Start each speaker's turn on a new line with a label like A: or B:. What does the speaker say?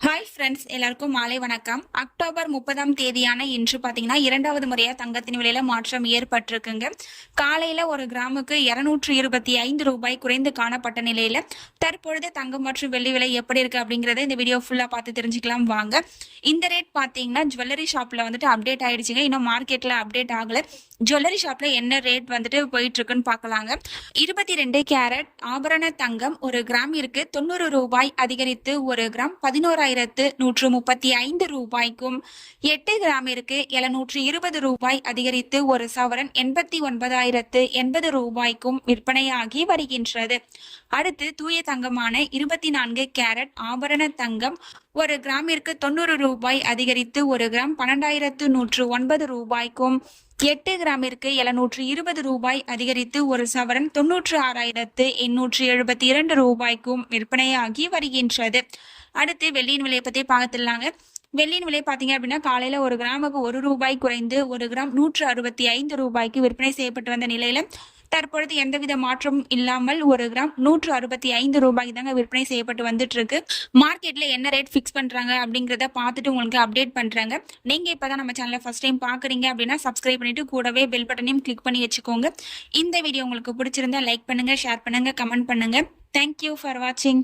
A: Hi friends, எல்லாருக்கும் மாலை வணக்கம். அக்டோபர் 30ஆம் தேதியான இன்று பார்த்தீங்கன்னா இரண்டாவது முறையா தங்கத்தின் விலையில மாற்றம் ஏற்பட்டிருக்குங்க. காலையில ஒரு கிராமுக்கு 225 ரூபாய் குறைந்து காணப்பட்ட நிலையில தற்பொழுது தங்கம் மற்றும் வெள்ளி விலை எப்படி இருக்கு அப்படிங்கறத இந்த வீடியோ ஃபுல்லா பார்த்து தெரிஞ்சுக்கலாம் வாங்க. இந்த ரேட் பார்த்தீங்கன்னா ஜுவல்லரி ஷாப்ல வந்துட்டு அப்டேட் ஆயிடுச்சுங்க. இன்னும் மார்க்கெட்ல அப்டேட் ஆகல. ஜுவல்லரி ஷாப்ல என்ன ரேட் வந்துட்டு போயிட்டு இருக்குன்னு பார்க்கலாங்க. 22 கேரட் ஆபரண தங்கம் ஒரு கிராம் இருக்கு 90 ரூபாய் அதிகரித்து ஒரு கிராம் 11,135 ரூபாய்க்கும், 8 கிராமிற்கு 720 ரூபாய் அதிகரித்து ஒரு சவரன் 89,080 ரூபாய்க்கும் விற்பனையாகி வருகின்றது. அடுத்து தூய தங்கமான 24 கேரட் ஆபரண தங்கம் ஒரு கிராமிற்கு 90 ரூபாய் அதிகரித்து ஒரு கிராம் 12,109 ரூபாய்க்கும், 8 கிராமிற்கு 720 ரூபாய் அதிகரித்து ஒரு சவரன் 96,872 ரூபாய்க்கும் விற்பனையாகி வருகின்றது. அடுத்து வெள்ளியின் விலையை பத்தி பார்த்துடலாங்க. வெள்ளியின் விலை பார்த்தீங்க அப்படின்னா காலையில ஒரு கிராமுக்கு 1 ரூபாய் குறைந்து ஒரு கிராம் 165 ரூபாய்க்கு விற்பனை செய்யப்பட்டு வந்த நிலையில தற்பொழுது எந்தவித மாற்றமும் இல்லாமல் ஒரு கிராம் 165 ரூபாய் தாங்க விற்பனை செய்யப்பட்டு வந்துட்டு இருக்கு. மார்க்கெட்ல என்ன ரேட் ஃபிக்ஸ் பண்றாங்க அப்படிங்கறத பார்த்துட்டு உங்களுக்கு அப்டேட் பண்றாங்க. நீங்க இப்பதான் நம்ம சேனலை ஃபர்ஸ்ட் டைம் பாக்குறீங்க அப்படின்னா சப்ஸ்கிரைப் பண்ணிட்டு கூடவே பெல் பட்டனையும் கிளிக் பண்ணி வச்சுக்கோங்க. இந்த வீடியோ உங்களுக்கு பிடிச்சிருந்தா லைக் பண்ணுங்க, ஷேர் பண்ணுங்க, கமெண்ட் பண்ணுங்க. தேங்க்யூ ஃபார் வாட்சிங்.